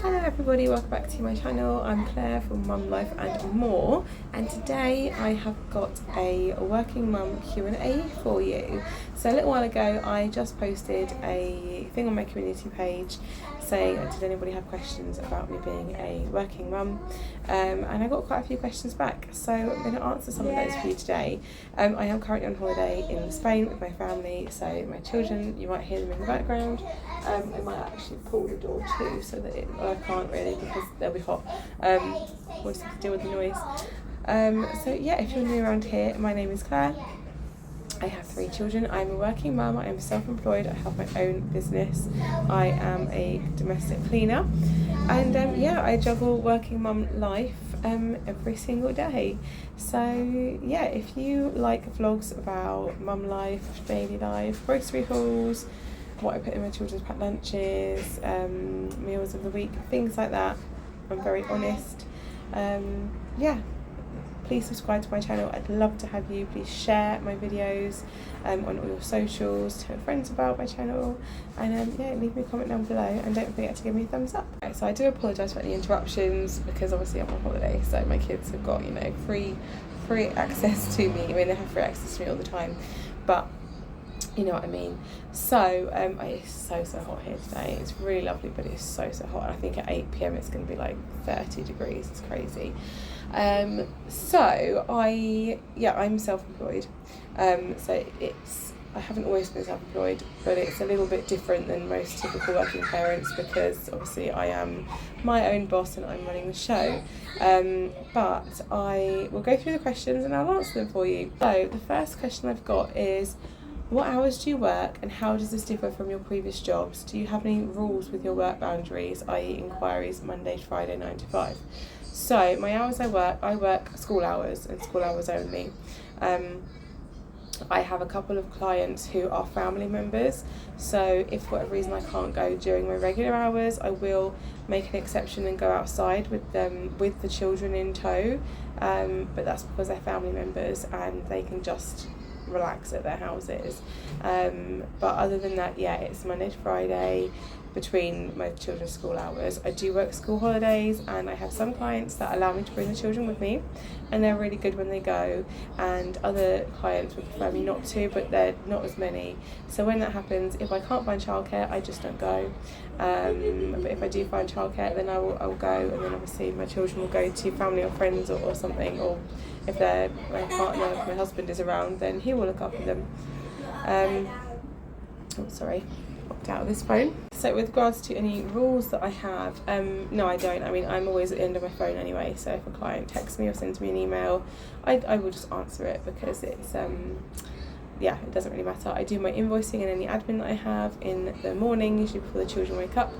Hello everybody, welcome back to my channel. I'm Claire from Mum Life and More, and today I have got a working mum Q&A for you. So a little while ago I just posted a thing on my community page saying, did anybody have questions about me being a working mum? And I got quite a few questions back, so I'm going to answer some of those for you today. I am currently on holiday in Spain with my family, so my children, you might hear them in the background. I might actually pull the door too so that I can't really because they'll be hot. Always have to deal with the noise. So yeah, if you're new around here, my name is Claire. I have 3 children. I'm a working mum. I am self-employed. I have my own business. I am a domestic cleaner, and yeah, I juggle working mum life every single day. So yeah, if you like vlogs about mum life, daily life, grocery hauls, what I put in my children's packed lunches, meals of the week, things like that, I'm very honest. Yeah, please subscribe to my channel. I'd love to have you. Please share my videos on all your socials, tell friends about my channel, and yeah, leave me a comment down below, and don't forget to give me a thumbs up. Okay, so I do apologise for any interruptions because obviously I'm on holiday, so my kids have got, you know, free access to me. I mean, they have free access to me all the time, but you know what I mean. So it's so hot here today. It's really lovely, but it's so hot. I think at 8 p.m. it's going to be like 30 degrees. It's crazy. So I'm self-employed. So I haven't always been self-employed, but it's a little bit different than most typical working parents because obviously I am my own boss and I'm running the show. But I will go through the questions and I'll answer them for you. So the first question I've got is, what hours do you work and how does this differ from your previous jobs? Do you have any rules with your work boundaries, i.e. inquiries Monday to Friday 9 to 5? So my hours I work school hours and school hours only. I have a couple of clients who are family members, so if for whatever reason I can't go during my regular hours, I will make an exception and go outside with them, with the children in tow, but that's because they're family members and they can just relax at their houses. But other than that, yeah, it's Monday to Friday between my children's school hours. I do work school holidays, and I have some clients that allow me to bring the children with me, and they're really good when they go, and other clients would prefer me not to, but they're not as many. So when that happens, if I can't find childcare, I just don't go. But if I do find childcare, then I will go, and then obviously my children will go to family or friends or something, or if my partner, if my husband is around, then he will look after them. Popped out of this phone. So with regards to any rules that I have, no I don't. I mean, I'm always at the end of my phone anyway, so if a client texts me or sends me an email, I will just answer it because it's yeah, it doesn't really matter. I do my invoicing and any admin that I have in the morning, usually before the children wake up.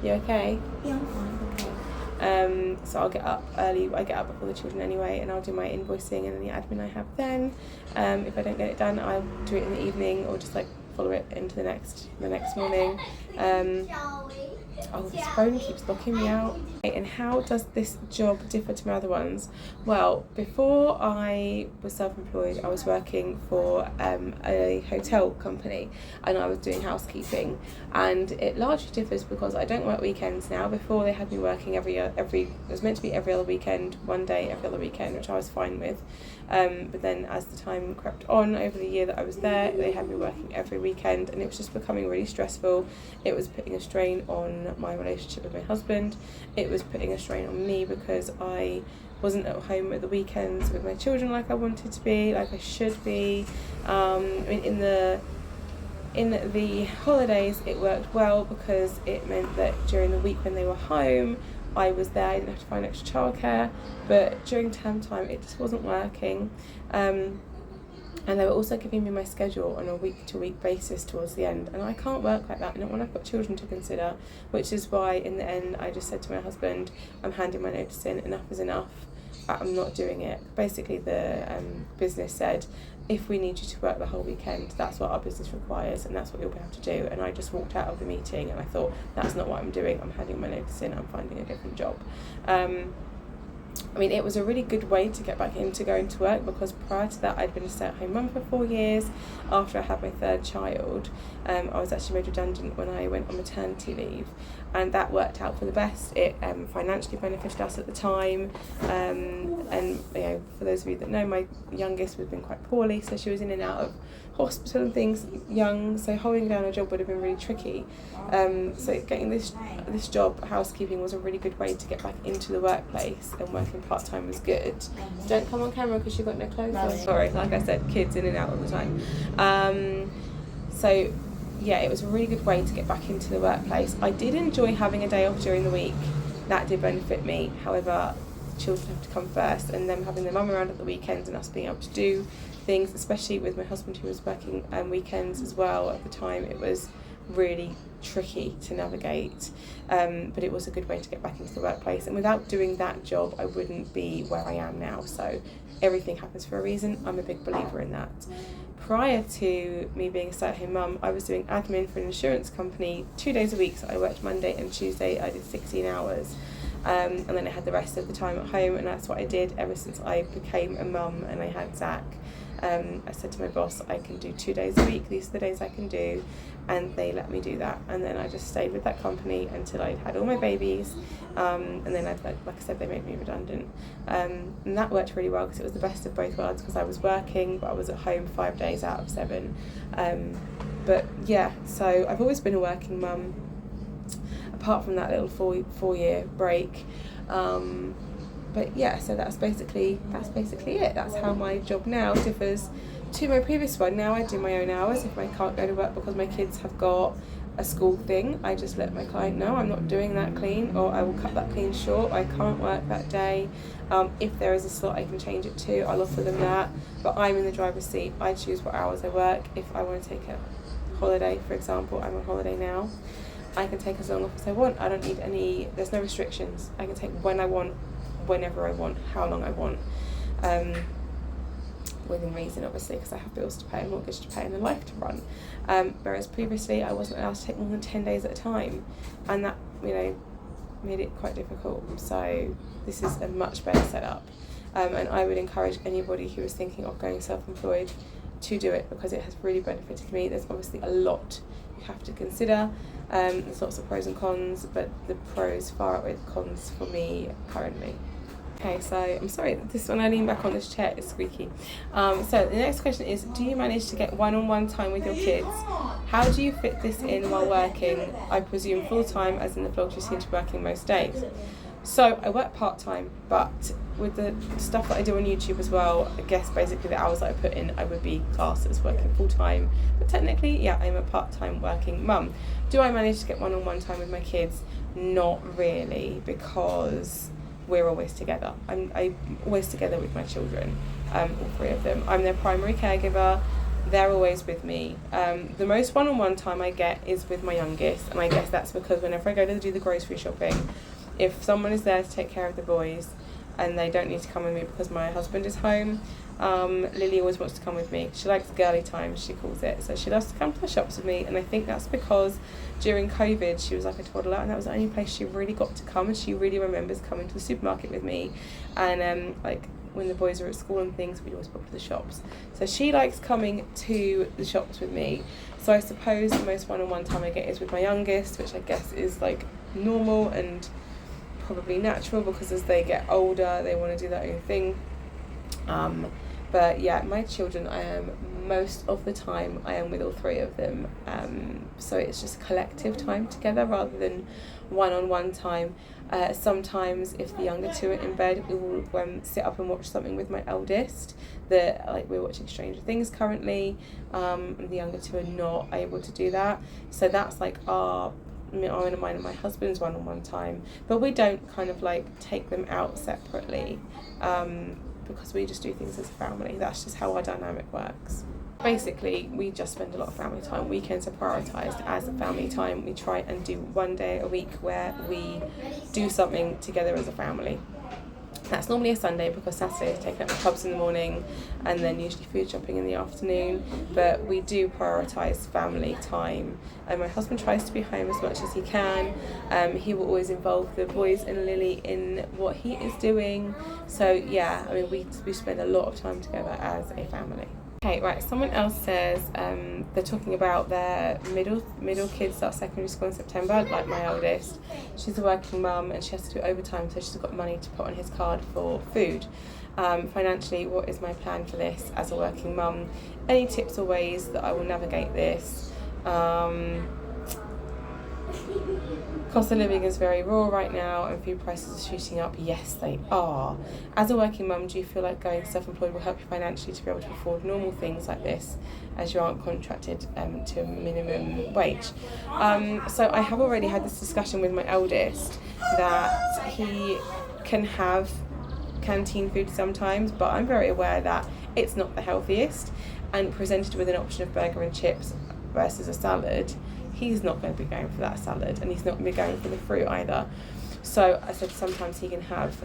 You okay? Yeah, I'm fine. Okay. So I'll get up early. I get up before the children anyway, and I'll do my invoicing and any admin I have then. If I don't get it done, I'll do it in the evening or just like follow it into the next morning. Oh, this phone keeps locking me out. And how does this job differ to my other ones? Well, before I was self-employed, I was working for a hotel company, and I was doing housekeeping, and it largely differs because I don't work weekends now. Before, they had me working it was meant to be every other weekend, one day every other weekend, which I was fine with. But then as the time crept on over the year that I was there, they had me working every weekend, and it was just becoming really stressful. It was putting a strain on my relationship with my husband. It was putting a strain on me because I wasn't at home at the weekends with my children like I wanted to be, like I should be. I mean, in the holidays it worked well because it meant that during the week when they were home, I was there, I didn't have to find extra childcare, but during term time it just wasn't working. And they were also giving me my schedule on a week-to-week basis towards the end, and I can't work like that, not when I've got children to consider, which is why in the end I just said to my husband, I'm handing my notice in, enough is enough, I'm not doing it. Basically the business said, if we need you to work the whole weekend, that's what our business requires and that's what you'll have to do. And I just walked out of the meeting and I thought, that's not what I'm doing, I'm handing my notice in, I'm finding a different job. I mean, it was a really good way to get back into going to work, because prior to that I'd been a stay-at-home mum for 4 years. After I had my third child, I was actually made redundant when I went on maternity leave, and that worked out for the best. It financially benefited us at the time, and for those of you that know, my youngest was been quite poorly, so she was in and out of hospital and things young, so holding down a job would have been really tricky. So getting this job, housekeeping, was a really good way to get back into the workplace, and working part-time was good. Don't come on camera because you've got no clothes on. Sorry, like I said, kids in and out all the time. So yeah, it was a really good way to get back into the workplace. I did enjoy having a day off during the week. That did benefit me. However, children have to come first, and them having their mum around at the weekends and us being able to do things, especially with my husband who was working weekends as well at the time, it was really tricky to navigate, but it was a good way to get back into the workplace, and without doing that job I wouldn't be where I am now. So everything happens for a reason. I'm a big believer in that. Prior to me being a stay-at-home mum, I was doing admin for an insurance company 2 days a week, so I worked Monday and Tuesday. I did 16 hours, and then I had the rest of the time at home, and that's what I did ever since I became a mum and I had Zach. I said to my boss, I can do 2 days a week, these are the days I can do, and they let me do that. And then I just stayed with that company until I had all my babies, and then like I said, they made me redundant, and that worked really well because it was the best of both worlds, because I was working but I was at home 5 days out of 7. But yeah, so I've always been a working mum apart from that little four-year break. But yeah, so that's basically it. That's how my job now differs to my previous one. Now I do my own hours. If I can't go to work because my kids have got a school thing, I just let my client know I'm not doing that clean, or I will cut that clean short. I can't work that day. If there is a slot I can change it to, I'll offer them that. But I'm in the driver's seat. I choose what hours I work. If I want to take a holiday, for example, I'm on holiday now, I can take as long off as I want. I don't need there's no restrictions. I can take when I want, whenever I want, how long I want, within reason, obviously, because I have bills to pay, a mortgage to pay, and a life to run. Whereas previously I wasn't allowed to take more than 10 days at a time, and that made it quite difficult. So this is a much better setup, and I would encourage anybody who is thinking of going self-employed to do it, because it has really benefited me. There's obviously a lot you have to consider. There's lots of pros and cons, but the pros far outweigh the cons for me currently. Okay, so I'm sorry, when I lean back on this chair, it's squeaky. So the next question is, do you manage to get one-on-one time with your kids? How do you fit this in while working? I presume full-time, as in the vlog you seem to be working most days. So I work part-time, but with the stuff that I do on YouTube as well, I guess basically the hours that I put in, I would be classed as working full-time. But technically, yeah, I'm a part-time working mum. Do I manage to get one-on-one time with my kids? Not really, because we're always together. I'm always together with my children, all 3 of them. I'm their primary caregiver. They're always with me. The most one-on-one time I get is with my youngest, and I guess that's because whenever I go to do the grocery shopping, if someone is there to take care of the boys and they don't need to come with me because my husband is home, Lily always wants to come with me. She likes girly time, she calls it. So she loves to come to the shops with me, and I think that's because during COVID she was like a toddler, and that was the only place she really got to come, and she really remembers coming to the supermarket with me. And like when the boys are at school and things, we'd always pop to the shops. So she likes coming to the shops with me. So I suppose the most one-on-one time I get is with my youngest, which I guess is like normal and probably natural, because as they get older they want to do their own thing. But yeah, my children, I am most of the time I am with all 3 of them, so it's just collective time together rather than one-on-one time. Sometimes if the younger 2 are in bed, we will sit up and watch something with my eldest. We're watching Stranger Things currently, and the younger 2 are not able to do that, so that's like our mine and my husband's one-on-one time. But we don't kind of like take them out separately, because we just do things as a family. That's just how our dynamic works. Basically, we just spend a lot of family time. Weekends are prioritised as a family time. We try and do 1 day a week where we do something together as a family. That's normally a Sunday because Saturday is taken up with pubs in the morning and then usually food shopping in the afternoon. But we do prioritise family time. And my husband tries to be home as much as he can. He will always involve the boys and Lily in what he is doing. So yeah, I mean, we spend a lot of time together as a family. Okay, right, someone else says they're talking about their middle kids start secondary school in September, like my eldest. She's a working mum and she has to do overtime, so she's got money to put on his card for food. Financially, what is my plan for this as a working mum? Any tips or ways that I will navigate this? Cost of living is very raw right now and food prices are shooting up. Yes, they are. As a working mum, do you feel like going self-employed will help you financially to be able to afford normal things like this as you aren't contracted to a minimum wage? So I have already had this discussion with my eldest that he can have canteen food sometimes, but I'm very aware that it's not the healthiest, and presented with an option of burger and chips versus a salad, he's not going to be going for that salad and he's not going to be going for the fruit either. So I said sometimes he can have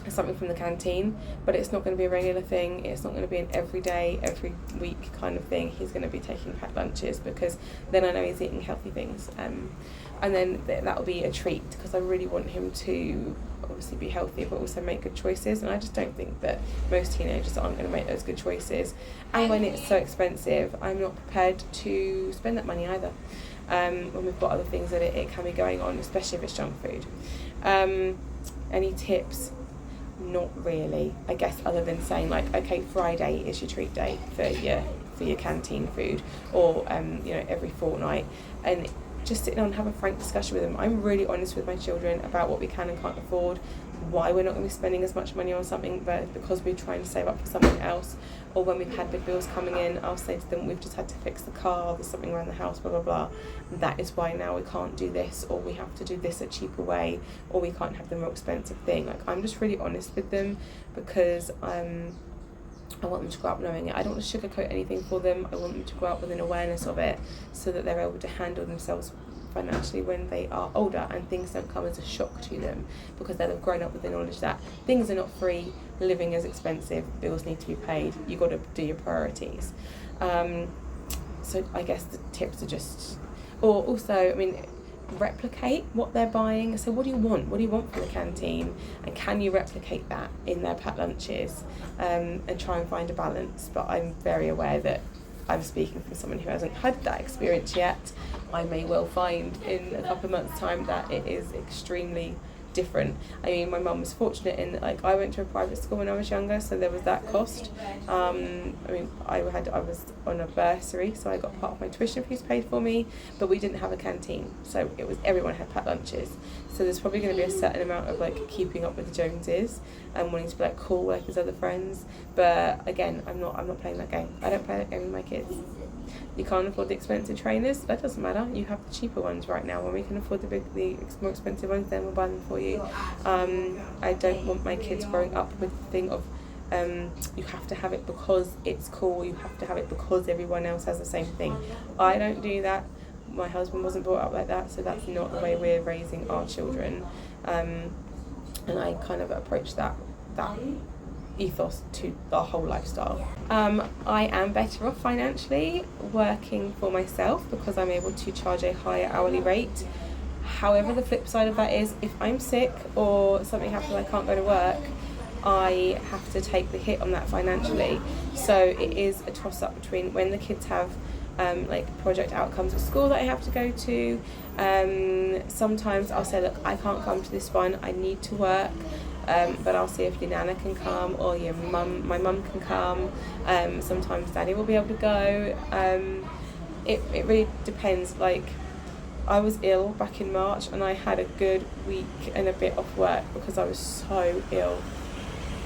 something from the canteen, but it's not going to be a regular thing. It's not going to be an every day, every week kind of thing. He's going to be taking packed lunches because then I know he's eating healthy things. And then that'll be a treat because I really want him to obviously be healthy but also make good choices, and I just don't think that most teenagers aren't going to make those good choices. And when it's so expensive, I'm not prepared to spend that money either. When we've got other things that it can be going on, especially if it's junk food. Any tips? Not really, I guess, other than saying like, okay, Friday is your treat day for your canteen food, or every fortnight, and just sit down and have a frank discussion with them. I'm really honest with my children about what we can and can't afford, why we're not going to be spending as much money on something, but because we're trying to save up for something else. Or when we've had big bills coming in, I'll say to them, we've just had to fix the car, there's something around the house, blah blah blah, and that is why now we can't do this, or we have to do this a cheaper way, or we can't have the more expensive thing. Like, I'm just really honest with them because I want them to grow up knowing it. I don't want to sugarcoat anything for them. I want them to grow up with an awareness of it so that they're able to handle themselves financially when they are older and things don't come as a shock to them, because they'll have grown up with the knowledge that things are not free, living is expensive, bills need to be paid, you've got to do your priorities. So I guess the tips are just, or also, I mean, replicate what they're buying. So what do you want from the canteen, and can you replicate that in their packed lunches, and try and find a balance. But I'm very aware that I'm speaking from someone who hasn't had that experience yet. I may well find in a couple of months' time that it is extremely different. I mean, my mum was fortunate in that, like, I went to a private school when I was younger, so there was that cost. I mean, I was on a bursary, so I got part of my tuition fees paid for me, but we didn't have a canteen, so it was everyone had packed lunches. So there's probably going to be a certain amount of like keeping up with the Joneses and wanting to be like cool like his other friends. But again, I'm not playing that game. I don't play that game with my kids. You can't afford the expensive trainers, that doesn't matter. You have the cheaper ones right now. When we can afford the more expensive ones, then we'll buy them for you. I don't want my kids growing up with the thing of you have to have it because it's cool, you have to have it because everyone else has the same thing. I don't do that. My husband wasn't brought up like that, so that's not the way we're raising our children. And I kind of approach that ethos to our whole lifestyle. I am better off financially working for myself because I'm able to charge a higher hourly rate. However, the flip side of that is if I'm sick or something happens I can't go to work, I have to take the hit on that financially. So it is a toss up between when the kids have like project outcomes at school that I have to go to. Sometimes I'll say, look, I can't come to this one, I need to work. But I'll see if your nana can come or my mum can come. Sometimes daddy will be able to go. It really depends. Like, I was ill back in March and I had a good week and a bit off work because I was so ill.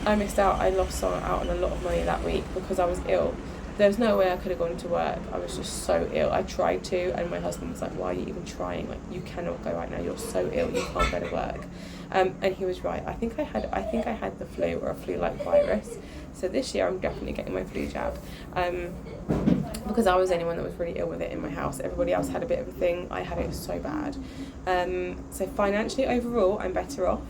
I missed out. I lost out on a lot of money that week because I was ill. There was no way I could have gone to work. I was just so ill. I tried to, and my husband was like, why are you even trying? Like, you cannot go right now. You're so ill. You can't go to work. And he was right. I think I had the flu or a flu-like virus. So this year I'm definitely getting my flu jab. Because I was the only one that was really ill with it in my house. Everybody else had a bit of a thing. I had it so bad. So financially overall, I'm better off.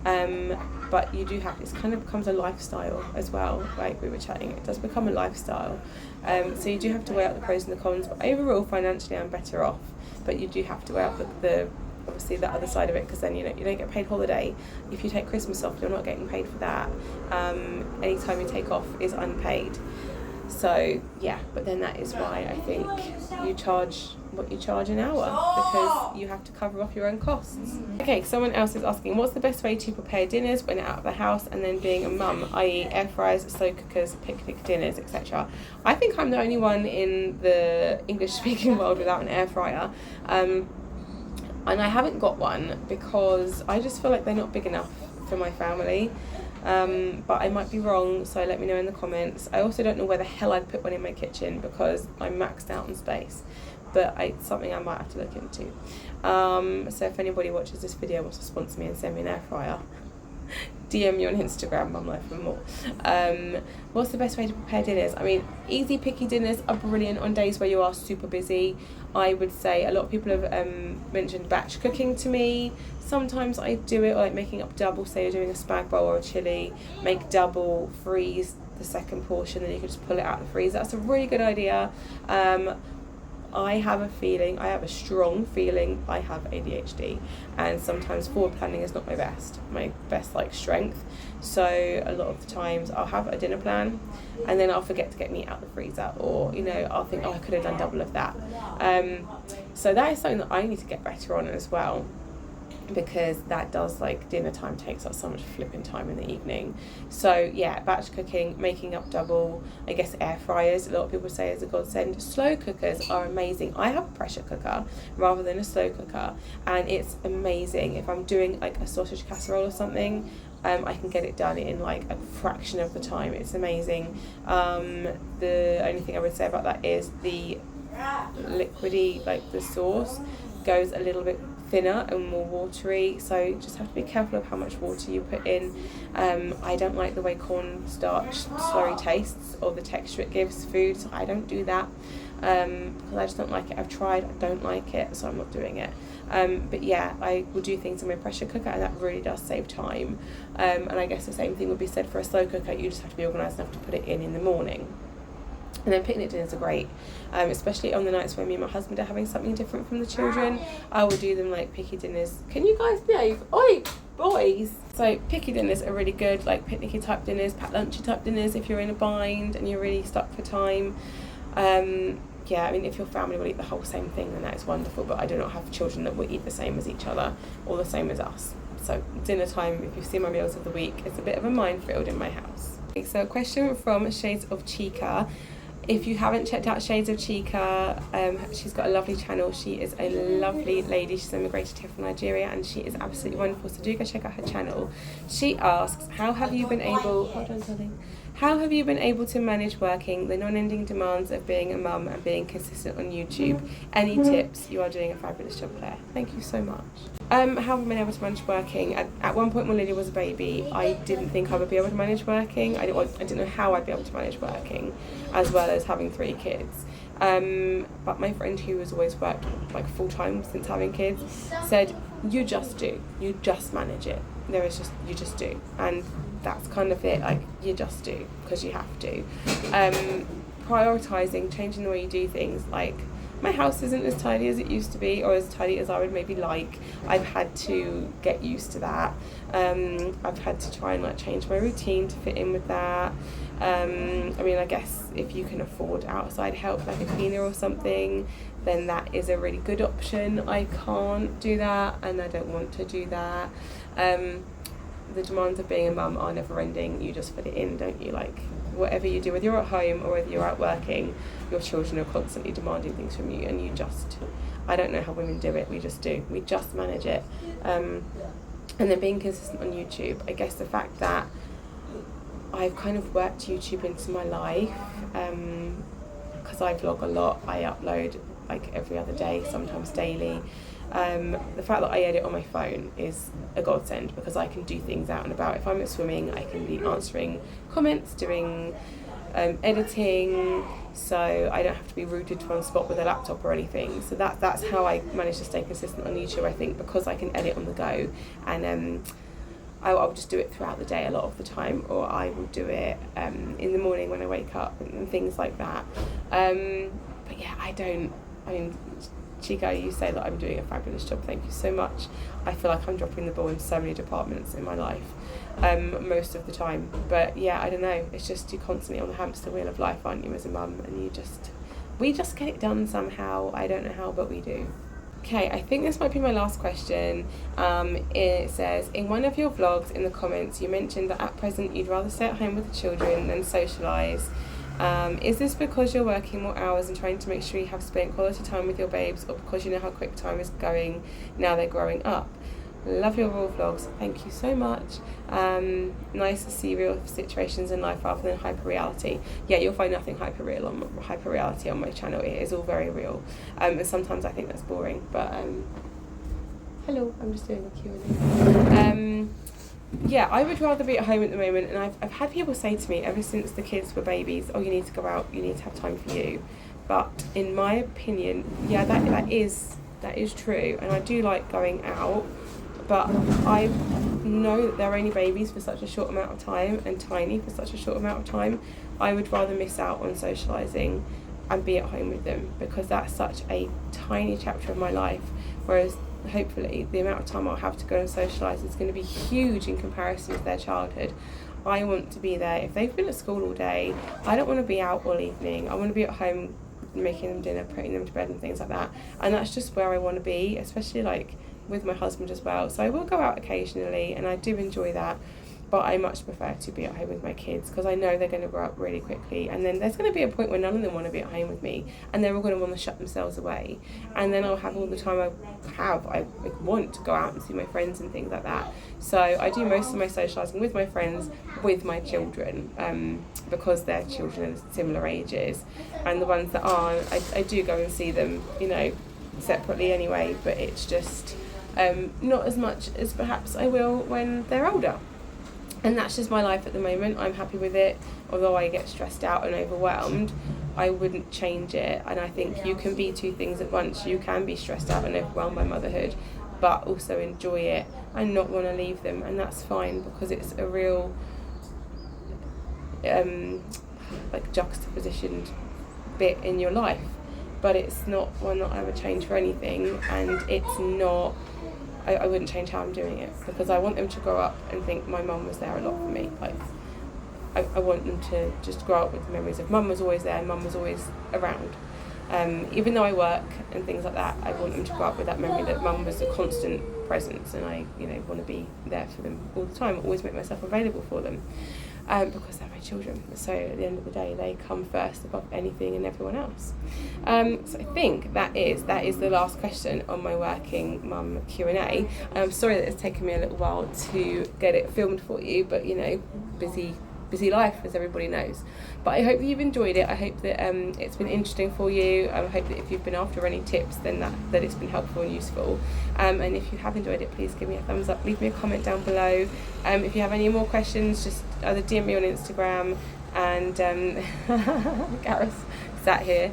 But you do have, it kind of becomes a lifestyle as well, like we were chatting, it does become a lifestyle. So you do have to weigh out the pros and the cons, but overall financially I'm better off, but you do have to weigh out the obviously the other side of it, because then you don't get paid holiday. If you take Christmas off, you're not getting paid for that. Any time you take off is unpaid. So yeah, but then that is why I think you charge what you charge an hour, because you have to cover off your own costs. Okay, someone else is asking, what's the best way to prepare dinners when out of the house and then being a mum, i.e. air fryers, slow cookers, picnic dinners, etc. I think I'm the only one in the English speaking world without an air fryer. And I haven't got one because I just feel like they're not big enough for my family. But I might be wrong, so let me know in the comments. I also don't know where the hell I'd put one in my kitchen because I'm maxed out on space, but it's something I might have to look into. So if anybody watches this video and wants to sponsor me and send me an air fryer, DM me on Instagram, Mum Life and More. What's the best way to prepare dinners? I mean, easy picky dinners are brilliant on days where you are super busy. I would say a lot of people have mentioned batch cooking to me. Sometimes I do it, like making up double, say you're doing a spag bowl or a chilli, make double, freeze the second portion, then you can just pull it out of the freezer. That's a really good idea. I have a strong feeling I have ADHD, and sometimes forward planning is not my best like strength. So a lot of the times I'll have a dinner plan and then I'll forget to get meat out the freezer, or I'll think, I could have done double of that. So that is something that I need to get better on as well, because that does, like, dinner time takes up so much flipping time in the evening. So yeah, batch cooking, making up double, I guess air fryers, a lot of people say is a godsend. Slow cookers are amazing. I have a pressure cooker rather than a slow cooker, and it's amazing. If I'm doing like a sausage casserole or something, I can get it done in like a fraction of the time. It's amazing. The only thing I would say about that is the liquidy, like the sauce, goes a little bit thinner and more watery, so you just have to be careful of how much water you put in. I don't like the way cornstarch slurry tastes or the texture it gives food, so I don't do that because I just don't like it. I've tried, I don't like it, so I'm not doing it. But yeah, I will do things in my pressure cooker, and that really does save time. And I guess the same thing would be said for a slow cooker. You just have to be organised enough to put it in the morning. And then picnic dinners are great, especially on the nights where me and my husband are having something different from the children. I will do them like picky dinners. Can you guys behave? Oi, boys! So picky dinners are really good, like picnicky type dinners, packed lunchy type dinners if you're in a bind and you're really stuck for time. Yeah, I mean, if your family will eat the whole same thing, then that is wonderful, but I do not have children that will eat the same as each other or the same as us. So dinner time, if you've seen my meals of the week, it's a bit of a minefield in my house. So a question from Shades of Chica. If you haven't checked out Shades of Chica, she's got a lovely channel. She is a lovely lady. She's immigrated here from Nigeria, and she is absolutely wonderful, so do go check out her channel. She asks, how have you been able to manage working, the non-ending demands of being a mum and being consistent on YouTube? Any tips? You are doing a fabulous job, Claire. Thank you so much. How have I been able to manage working? At one point when Lily was a baby, I didn't think I would be able to manage working. I didn't know how I'd be able to manage working, as well as having 3 kids. But my friend, who has always worked like full-time since having kids, said, you just do. You just manage it. You just do. And that's kind of it, like, you just do, because you have to. Prioritising, changing the way you do things, like, my house isn't as tidy as it used to be, or as tidy as I would maybe like. I've had to get used to that. I've had to try and like change my routine to fit in with that. I mean, I guess if you can afford outside help, like a cleaner or something, then that is a really good option. I can't do that, and I don't want to do that. The demands of being a mum are never ending. You just fit it in, don't you? Like, whatever you do, whether you're at home or whether you're out working, your children are constantly demanding things from you, and you just, I don't know how women do it, we just do. We just manage it. And then being consistent on YouTube, I guess the fact that I've kind of worked YouTube into my life, because I vlog a lot, I upload like every other day, sometimes daily. The fact that I edit on my phone is a godsend, because I can do things out and about. If I'm at swimming, I can be answering comments, doing editing, so I don't have to be rooted to one spot with a laptop or anything. So that's how I manage to stay consistent on YouTube, I think, because I can edit on the go. And I'll just do it throughout the day a lot of the time, or I will do it in the morning when I wake up and things like that. But yeah, Chico, you say that I'm doing a fabulous job. Thank you so much. I feel like I'm dropping the ball in so many departments in my life, most of the time. But yeah, I don't know. It's just you're constantly on the hamster wheel of life, aren't you, as a mum? And we just get it done somehow. I don't know how, but we do. Okay, I think this might be my last question. It says, in one of your vlogs in the comments, you mentioned that at present you'd rather stay at home with the children than socialise. Is this because you're working more hours and trying to make sure you have spent quality time with your babes, or because you know how quick time is going now they're growing up? Love your raw vlogs. Thank you so much. Nice to see real situations in life rather than hyper reality. Yeah, you'll find nothing hyper reality on my channel. It is all very real. And sometimes I think that's boring. But hello, I'm just doing a Q&A. Yeah, I would rather be at home at the moment, and I've had people say to me ever since the kids were babies, oh, you need to go out, you need to have time for you. But in my opinion, yeah, that is true, and I do like going out, but I know that they're only babies for such a short amount of time and tiny for such a short amount of time. I would rather miss out on socialising and be at home with them, because that's such a tiny chapter of my life, whereas hopefully the amount of time I'll have to go and socialise is going to be huge in comparison to their childhood. I want to be there. If they've been at school all day, I don't want to be out all evening. I want to be at home making them dinner, putting them to bed and things like that. And that's just where I want to be, especially like with my husband as well. So I will go out occasionally, and I do enjoy that, but I much prefer to be at home with my kids, because I know they're going to grow up really quickly, and then there's going to be a point where none of them want to be at home with me, and they're all going to want to shut themselves away, and then I'll have all the time I want to go out and see my friends and things like that. So I do most of my socialising with my friends with my children, because their children are similar ages, and the ones that aren't, I do go and see them, separately anyway, but it's just not as much as perhaps I will when they're older. And that's just my life at the moment. I'm happy with it. Although I get stressed out and overwhelmed, I wouldn't change it. And I think you can be two things at once. You can be stressed out and overwhelmed by motherhood, but also enjoy it and not want to leave them. And that's fine, because it's a real juxtapositioned bit in your life. But it's not one that I would change for anything. And it's not... I wouldn't change how I'm doing it, because I want them to grow up and think my mum was there a lot for me. Like, I want them to just grow up with the memories of mum was always there, mum was always around. Even though I work and things like that, I want them to grow up with that memory that mum was a constant presence, and I want to be there for them all the time, always make myself available for them. Because they're my children. So at the end of the day, they come first above anything and everyone else. So I think that is the last question on my working mum Q&A. I'm sorry that it's taken me a little while to get it filmed for you, but busy life, as everybody knows. But I hope that you've enjoyed it. I hope that it's been interesting for you. I hope that if you've been after any tips, then that it's been helpful and useful. And if you have enjoyed it, please give me a thumbs up, leave me a comment down below. If you have any more questions, just either DM me on Instagram, and Gareth sat here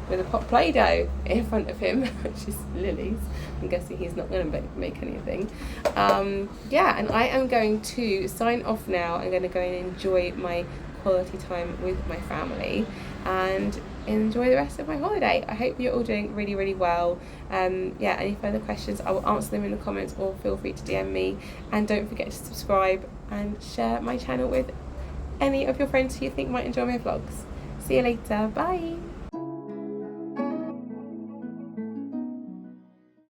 with a pot Play-Doh in front of him, which is Lily's. I'm guessing he's not going to make anything. And I am going to sign off now. I'm going to go and enjoy my quality time with my family and enjoy the rest of my holiday. I hope you're all doing really, really well. Any further questions, I will answer them in the comments, or feel free to DM me. And don't forget to subscribe and share my channel with any of your friends who you think might enjoy my vlogs. See you later. Bye.